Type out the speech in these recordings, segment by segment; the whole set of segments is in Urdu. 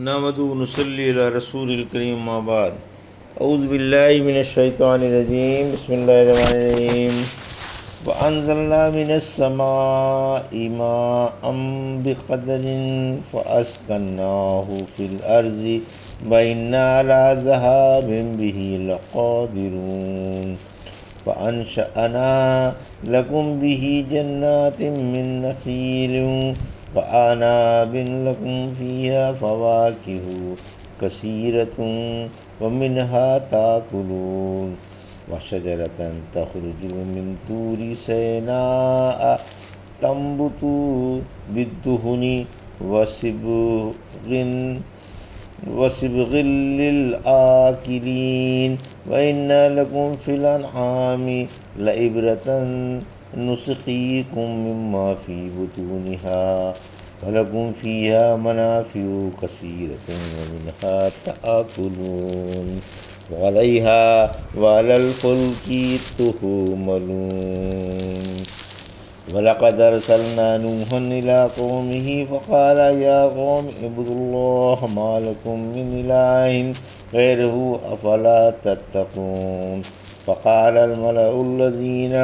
نحمد نصلی علی رسول الکریم ما بعد اعوذ باللہ من الشیطان الرجیم بسم اللہ الرحمن الرحیم وانزلنا من السماء ماء بقدر فاسکناہ فی الارض وإنا علی ذہاب بہ لقادرون فانشأنا لکم بہ جنات من نخیل وأعناب لكم فيها فواكه كثيرة ومنها تأكلون وشجرة تخرج من طور سيناء تنبت بالدهن وصبغ للآكلين وإن لكم في الأنعام لعبرة نسقيكم مما في بطونها ولكم فيها منافع كثيرة ومنها تأكلون وعليها وعلى الفلك تحملون ولقد أرسلنا نوحا إلى قومه فقال يا قوم اعبدوا الله ما لكم من إله غيره أفلا تتقون فقال الملأ الذين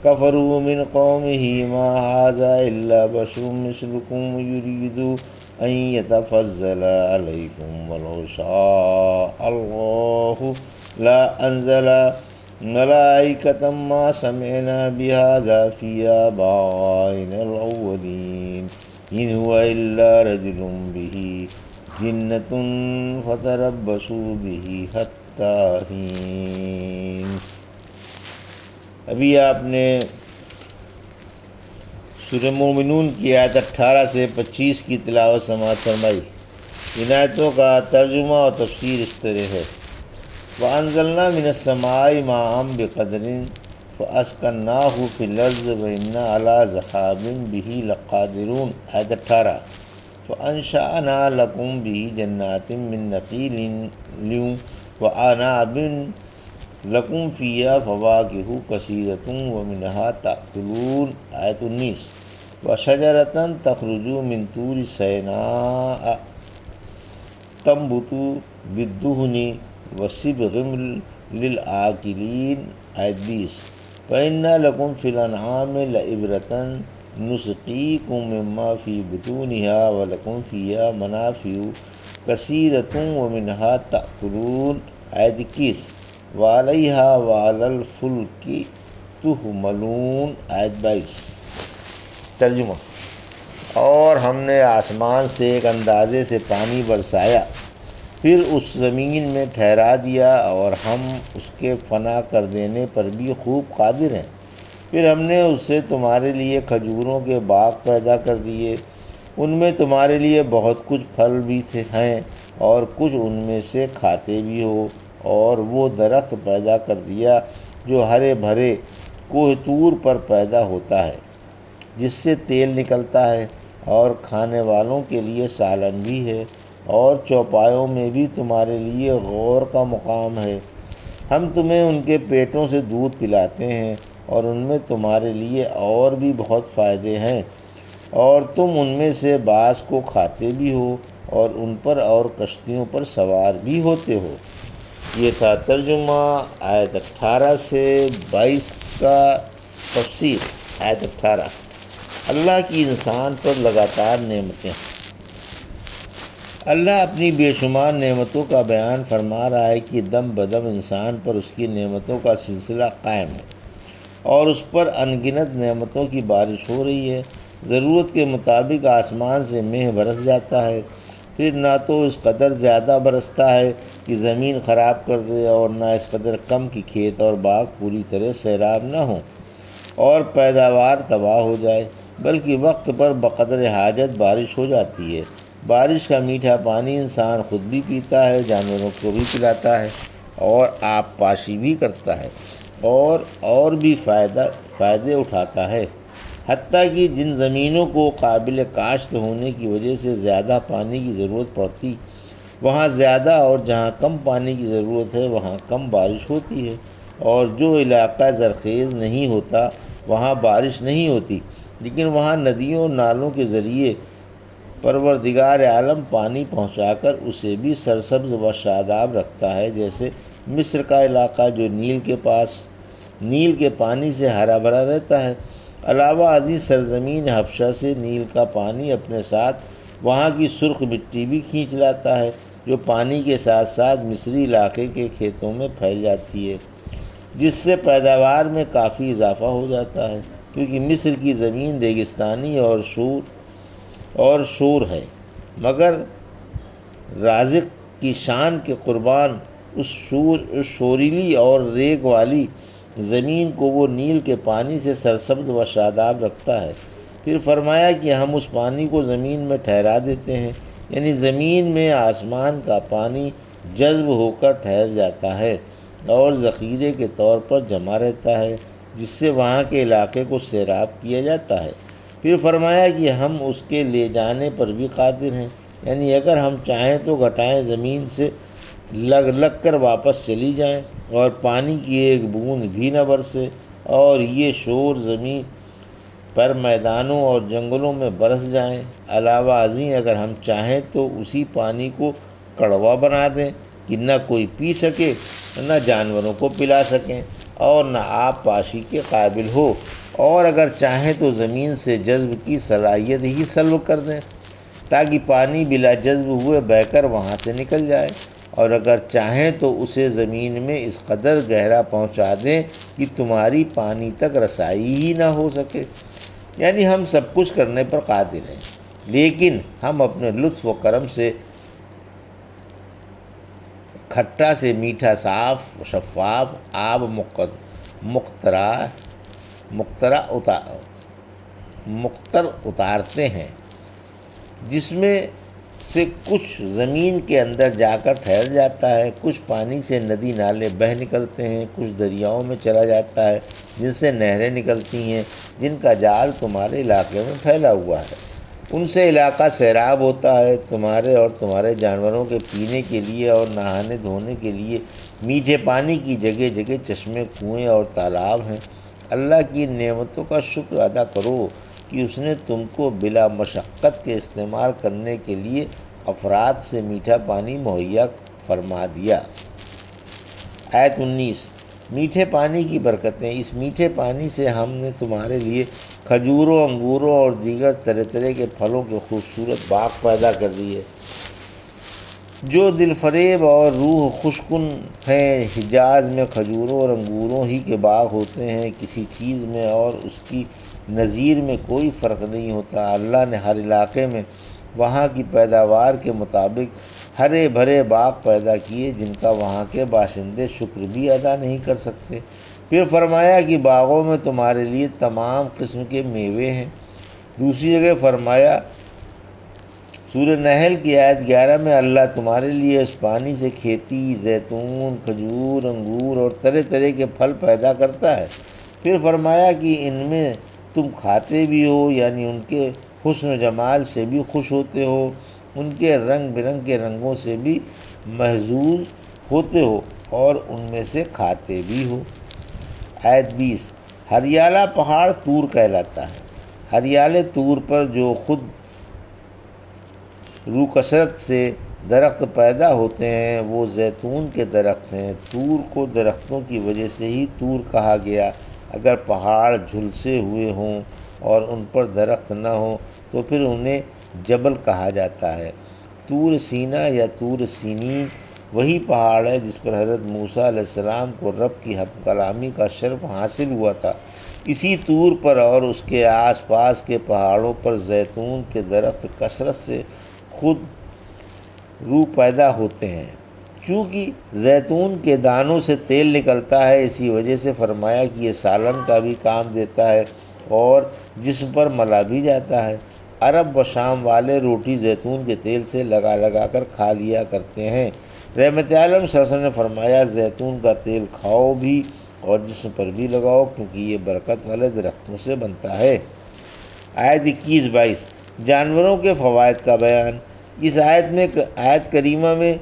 كفروا من قومه ما هذا إلا بشر مثلكم يريد أن يتفضل عليكم ولو شاء الله لا أنزل ملائكة ما سمعنا بهذا في آبائنا الأولين إن هو إلا رجل به جنة فتربصوا به حتى حين۔ ابھی آپ نے سورہ مومنون کی آیت 18 سے 25 کی تلاوت سماعت فرمائی۔ ان آیتوں کا ترجمہ اور تفسیر اس طرح ہے۔ وَأَنزَلْنَا مِنَ السَّمَاءِ مَاءً بِقَدْرٍ فَأَسْكَنَّاهُ فِي الْأَرْضِ وَإِنَّا عَلَى ذَهَابٍ بِهِ لَقَادِرُونَ۔ آیت 18۔ فَأَنشَأْنَا لَكُمْ بِهِ جَنَّاتٍ مِّن نَخِيلٍ وَأَعْنَابٍ لکم فیہا فواکہ کثیرۃ ومنہا تأکلون۔ آیت 19۔ وشجرۃ تخرج من طور سیناء تنبت بالدہن وصبغ للآکلین۔ آیت 20۔ وإن لکم فی الانعام لعبرۃ نسقیکم مما فی بطونها ولکم فیہا منافع کثیرۃ ومنہا تأکلون۔ آیت 21۔ وعلیہا وعلی الفلک تحملون۔ آیت 22۔ ترجمہ۔ اور ہم نے آسمان سے ایک اندازے سے پانی برسایا، پھر اس زمین میں ٹھہرا دیا، اور ہم اس کے فنا کر دینے پر بھی خوب قادر ہیں۔ پھر ہم نے اس سے تمہارے لیے کھجوروں کے باغ پیدا کر دیے، ان میں تمہارے لیے بہت کچھ پھل بھی ہیں اور کچھ ان میں سے کھاتے بھی ہو، اور وہ درخت پیدا کر دیا جو ہرے بھرے کوہ طور پر پیدا ہوتا ہے، جس سے تیل نکلتا ہے، اور کھانے والوں کے لیے سالن بھی ہے، اور چوپایوں میں بھی تمہارے لیے غور کا مقام ہے۔ ہم تمہیں ان کے پیٹوں سے دودھ پلاتے ہیں، اور ان میں تمہارے لیے اور بھی بہت فائدے ہیں، اور تم ان میں سے بعض کو کھاتے بھی ہو، اور ان پر اور کشتیوں پر سوار بھی ہوتے ہو۔ یہ تھا ترجمہ آیت 18 سے 22 کا تفسیر۔ آیت 18۔ اللہ کی انسان پر لگاتار نعمتیں۔ اللہ اپنی بے شمار نعمتوں کا بیان فرما رہا ہے کہ دم بدم انسان پر اس کی نعمتوں کا سلسلہ قائم ہے، اور اس پر ان گنت نعمتوں کی بارش ہو رہی ہے۔ ضرورت کے مطابق آسمان سے مہ برس جاتا ہے، پھر نہ تو اس قدر زیادہ برستا ہے کہ زمین خراب کر دے، اور نہ اس قدر کم کہ کھیت اور باغ پوری طرح سیراب نہ ہوں اور پیداوار تباہ ہو جائے، بلکہ وقت پر بقدر حاجت بارش ہو جاتی ہے۔ بارش کا میٹھا پانی انسان خود بھی پیتا ہے، جانوروں کو بھی پلاتا ہے، اور آب پاشی بھی کرتا ہے، اور بھی فائدے اٹھاتا ہے۔ حتیٰ کہ جن زمینوں کو قابل کاشت ہونے کی وجہ سے زیادہ پانی کی ضرورت پڑتی، وہاں زیادہ، اور جہاں کم پانی کی ضرورت ہے وہاں کم بارش ہوتی ہے، اور جو علاقہ زرخیز نہیں ہوتا وہاں بارش نہیں ہوتی، لیکن وہاں ندیوں اور نالوں کے ذریعے پروردگار عالم پانی پہنچا کر اسے بھی سرسبز و شاداب رکھتا ہے، جیسے مصر کا علاقہ جو نیل کے پانی سے ہرا بھرا رہتا ہے۔ علاوہ ازیں سرزمین حبشہ سے نیل کا پانی اپنے ساتھ وہاں کی سرخ مٹی بھی کھینچ لاتا ہے، جو پانی کے ساتھ ساتھ مصری علاقے کے کھیتوں میں پھیل جاتی ہے، جس سے پیداوار میں کافی اضافہ ہو جاتا ہے، کیونکہ مصر کی زمین ریگستانی اور شور ہے، مگر رازق کی شان کے قربان اس شوریلی اور ریگ والی زمین کو وہ نیل کے پانی سے سرسبز و شاداب رکھتا ہے۔ پھر فرمایا کہ ہم اس پانی کو زمین میں ٹھہرا دیتے ہیں، یعنی زمین میں آسمان کا پانی جذب ہو کر ٹھہر جاتا ہے اور ذخیرے کے طور پر جمع رہتا ہے، جس سے وہاں کے علاقے کو سیراب کیا جاتا ہے۔ پھر فرمایا کہ ہم اس کے لے جانے پر بھی قادر ہیں، یعنی اگر ہم چاہیں تو گھٹائیں زمین سے لگ کر واپس چلی جائیں اور پانی کی ایک بوند بھی نہ برسے، اور یہ شور زمین پر میدانوں اور جنگلوں میں برس جائیں۔ علاوہ ازیں اگر ہم چاہیں تو اسی پانی کو کڑوا بنا دیں کہ نہ کوئی پی سکے، نہ جانوروں کو پلا سکیں، اور نہ آب پاشی کے قابل ہو، اور اگر چاہیں تو زمین سے جذب کی صلاحیت ہی سلب کر دیں تاکہ پانی بلا جذب ہوئے بہہ کر وہاں سے نکل جائے، اور اگر چاہیں تو اسے زمین میں اس قدر گہرا پہنچا دیں کہ تمہاری پانی تک رسائی ہی نہ ہو سکے۔ یعنی ہم سب کچھ کرنے پر قادر ہیں، لیکن ہم اپنے لطف و کرم سے کھٹا سے میٹھا، صاف شفاف آب مقطر اتارتے ہیں، جس میں سے کچھ زمین کے اندر جا کر ٹھہر جاتا ہے، کچھ پانی سے ندی نالے بہہ نکلتے ہیں، کچھ دریاؤں میں چلا جاتا ہے جن سے نہریں نکلتی ہیں، جن کا جال تمہارے علاقے میں پھیلا ہوا ہے۔ ان سے علاقہ سیراب ہوتا ہے، تمہارے اور تمہارے جانوروں کے پینے کے لیے اور نہانے دھونے کے لیے میٹھے پانی کی جگہ جگہ چشمے، کنویں اور تالاب ہیں۔ اللہ کی نعمتوں کا شکر ادا کرو کہ اس نے تم کو بلا مشقت کے استعمال کرنے کے لیے افراد سے میٹھا پانی مہیا فرما دیا۔ آیت 19۔ میٹھے پانی کی برکتیں۔ اس میٹھے پانی سے ہم نے تمہارے لیے کھجوروں، انگوروں اور دیگر طرح طرح کے پھلوں کے خوبصورت باغ پیدا کر دیے جو دل فریب اور روح خوش کن ہیں۔ حجاز میں کھجوروں اور انگوروں ہی کے باغ ہوتے ہیں، کسی چیز میں اور اس کی نظیر میں کوئی فرق نہیں ہوتا۔ اللہ نے ہر علاقے میں وہاں کی پیداوار کے مطابق ہرے بھرے باغ پیدا کیے جن کا وہاں کے باشندے شکر بھی ادا نہیں کر سکتے۔ پھر فرمایا کہ باغوں میں تمہارے لیے تمام قسم کے میوے ہیں۔ دوسری جگہ فرمایا سورہ نحل کی آیت 11 میں اللہ تمہارے لیے اس پانی سے کھیتی، زیتون، کھجور، انگور اور طرح طرح کے پھل پیدا کرتا ہے۔ پھر فرمایا کہ ان میں تم کھاتے بھی ہو، یعنی ان کے حسن و جمال سے بھی خوش ہوتے ہو، ان کے رنگ برنگ کے رنگوں سے بھی محظوظ ہوتے ہو اور ان میں سے کھاتے بھی ہو۔ آیت 20۔ ہریالہ پہاڑ طور کہلاتا ہے۔ ہریالے طور پر جو خود رو کثرت سے درخت پیدا ہوتے ہیں وہ زیتون کے درخت ہیں۔ طور کو درختوں کی وجہ سے ہی طور کہا گیا۔ اگر پہاڑ جھلسے ہوئے ہوں اور ان پر درخت نہ ہوں تو پھر انہیں جبل کہا جاتا ہے۔ طور سینا یا طور سینین وہی پہاڑ ہے جس پر حضرت موسیٰ علیہ السلام کو رب کی ہم کلامی کا شرف حاصل ہوا تھا۔ اسی طور پر اور اس کے آس پاس کے پہاڑوں پر زیتون کے درخت کثرت سے خود رو پیدا ہوتے ہیں۔ چونکہ زیتون کے دانوں سے تیل نکلتا ہے، اسی وجہ سے فرمایا کہ یہ سالن کا بھی کام دیتا ہے اور جسم پر ملا بھی جاتا ہے۔ عرب و شام والے روٹی زیتون کے تیل سے لگا کر کھا لیا کرتے ہیں۔ رحمت عالم صلی اللہ علیہ وسلم نے فرمایا زیتون کا تیل کھاؤ بھی اور جسم پر بھی لگاؤ کیونکہ یہ برکت والے درختوں سے بنتا ہے۔ آیت 21-22۔ جانوروں کے فوائد کا بیان۔ اس آیت کریمہ میں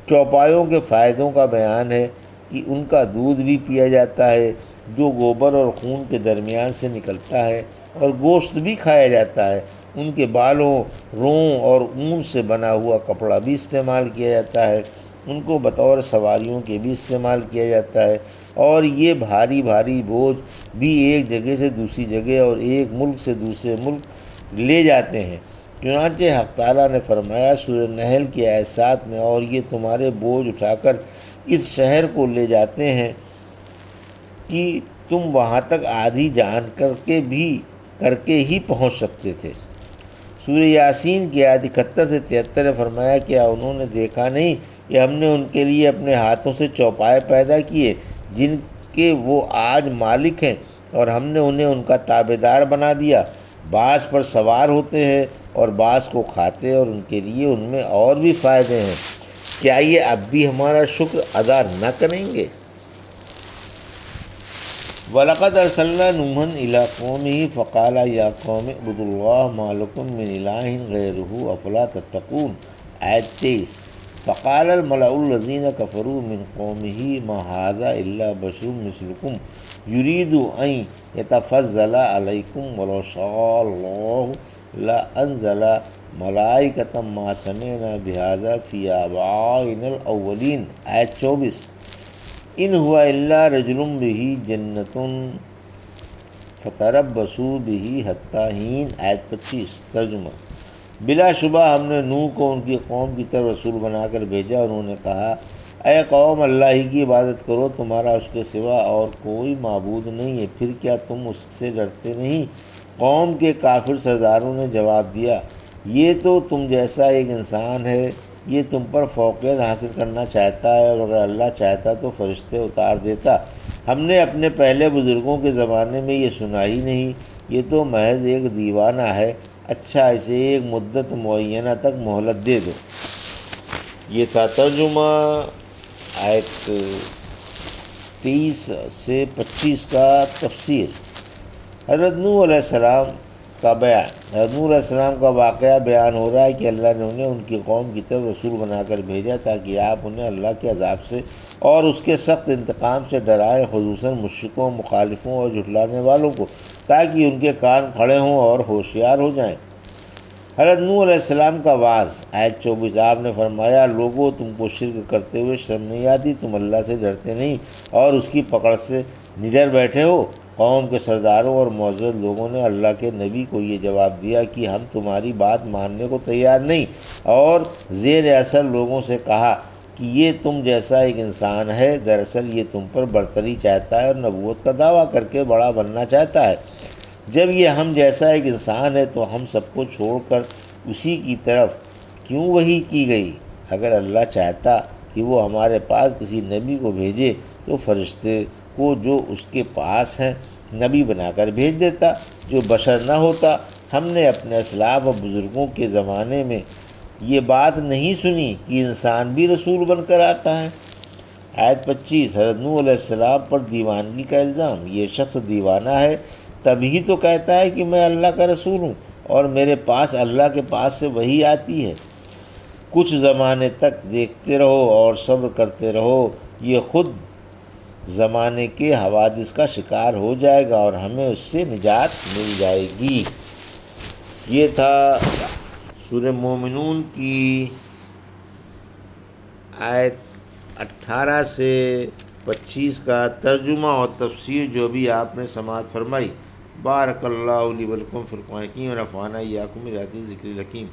چوپایوں کے فائدوں کا بیان ہے کہ ان کا دودھ بھی پیا جاتا ہے جو گوبر اور خون کے درمیان سے نکلتا ہے، اور گوشت بھی کھایا جاتا ہے، ان کے بالوں، روں اور اون سے بنا ہوا کپڑا بھی استعمال کیا جاتا ہے، ان کو بطور سواریوں کے بھی استعمال کیا جاتا ہے، اور یہ بھاری بھاری بوجھ بھی ایک جگہ سے دوسری جگہ اور ایک ملک سے دوسرے ملک لے جاتے ہیں۔ چنانچہ حق تعالیٰ نے فرمایا سورہ نحل کی آیت 7 میں، اور یہ تمہارے بوجھ اٹھا کر اس شہر کو لے جاتے ہیں کہ تم وہاں تک آدھی جان کر کے ہی پہنچ سکتے تھے۔ سورہ یاسین کی آیت 71 سے 73 نے فرمایا کیا انہوں نے دیکھا نہیں کہ ہم نے ان کے لیے اپنے ہاتھوں سے چوپائے پیدا کیے جن کے وہ آج مالک ہیں، اور ہم نے انہیں ان کا تابعدار بنا دیا، بعض پر سوار ہوتے ہیں اور بعض کو کھاتے ہیں، اور ان کے لیے ان میں اور بھی فائدے ہیں، کیا یہ اب بھی ہمارا شکر ادا نہ کریں گے؟ وَلَقَدْ أَرْسَلْنَا نُوحًا إِلَىٰ قَوْمِهِ فَقَالَ يَا قَوْمِ اعْبُدُوا اللَّهَ مَا لَكُم مِّنْ إِلَٰهٍ غَيْرُهُ أَفَلَا تَتَّقُونَ آیت 23۔ فَقَالَ الْمَلَأُ الَّذِينَ كَفَرُوا مِنْ قَوْمِهِ مَا هَٰذَا إِلَّا بَشَرٌ مِّثْلُكُمْ يُرِيدُ أَن يَتَفَضَّلَ عَلَيْكُمْ وَلَوْ شَاءَ اللَّهُ لَأَنزَلَ مَلَائِكَةً مَّا سَمِعْنَا بِهَٰذَا فِي آبَائِنَا الْأَوَّلِينَ آیت 24۔ ان ہوا الا رجل بہ جنۃ فتربصوا بہ حتی حین آیت 25۔ ترجمہ: بلا شبہ ہم نے نوح کو ان کی قوم کی طرف رسول بنا کر بھیجا، انہوں نے کہا اے قوم اللہ ہی کی عبادت کرو، تمہارا اس کے سوا اور کوئی معبود نہیں ہے، پھر کیا تم اس سے ڈرتے نہیں؟ قوم کے کافر سرداروں نے جواب دیا یہ تو تم جیسا ایک انسان ہے، یہ تم پر فوقیت حاصل کرنا چاہتا ہے، اور اگر اللہ چاہتا تو فرشتے اتار دیتا، ہم نے اپنے پہلے بزرگوں کے زمانے میں یہ سنا ہی نہیں، یہ تو محض ایک دیوانہ ہے، اچھا اسے ایک مدت معینہ تک مہلت دے دو۔ یہ تھا ترجمہ آیت 23 سے 25 کا تفسیر۔ حضرت نوح علیہ السلام کا بیان۔ حضرت نوح علیہ السلام کا واقعہ بیان ہو رہا ہے کہ اللہ نے انہیں ان کی قوم کی طرف رسول بنا کر بھیجا تاکہ آپ انہیں اللہ کے عذاب سے اور اس کے سخت انتقام سے ڈرائیں، خصوصاً مشرکوں، مخالفوں اور جھٹلانے والوں کو، تاکہ ان کے کان کھڑے ہوں اور ہوشیار ہو جائیں۔ حضرت نوح علیہ السلام کا وعظ آیت 24۔ آپ نے فرمایا لوگو تم کو شرک کرتے ہوئے شرم نہیں آتی، تم اللہ سے ڈرتے نہیں اور اس کی پکڑ سے نڈر بیٹھے ہو۔ قوم کے سرداروں اور معزز لوگوں نے اللہ کے نبی کو یہ جواب دیا کہ ہم تمہاری بات ماننے کو تیار نہیں، اور زیر اثر لوگوں سے کہا کہ یہ تم جیسا ایک انسان ہے، دراصل یہ تم پر برتری چاہتا ہے اور نبوت کا دعویٰ کر کے بڑا بننا چاہتا ہے۔ جب یہ ہم جیسا ایک انسان ہے تو ہم سب کو چھوڑ کر اسی کی طرف کیوں وحی کی گئی؟ اگر اللہ چاہتا کہ وہ ہمارے پاس کسی نبی کو بھیجے تو فرشتے کو جو اس کے پاس ہیں نبی بنا کر بھیج دیتا جو بشر نہ ہوتا۔ ہم نے اپنے اسلاف و بزرگوں کے زمانے میں یہ بات نہیں سنی کہ انسان بھی رسول بن کر آتا ہے۔ آیت 25۔ حضرت نوح علیہ السلام پر دیوانگی کا الزام۔ یہ شخص دیوانہ ہے تبھی تو کہتا ہے کہ میں اللہ کا رسول ہوں اور میرے پاس اللہ کے پاس سے وحی آتی ہے۔ کچھ زمانے تک دیکھتے رہو اور صبر کرتے رہو، یہ خود زمانے کے حوادث کا شکار ہو جائے گا اور ہمیں اس سے نجات مل جائے گی۔ یہ تھا سورہ مومنون کی آیت 18 سے 25 کا ترجمہ اور تفسیر جو بھی آپ نے سماعت فرمائی۔ بارک اللہ لی ولکم فی القرآن الحکیم ونفعنی وایاکم بآیات ذکر الحکیم۔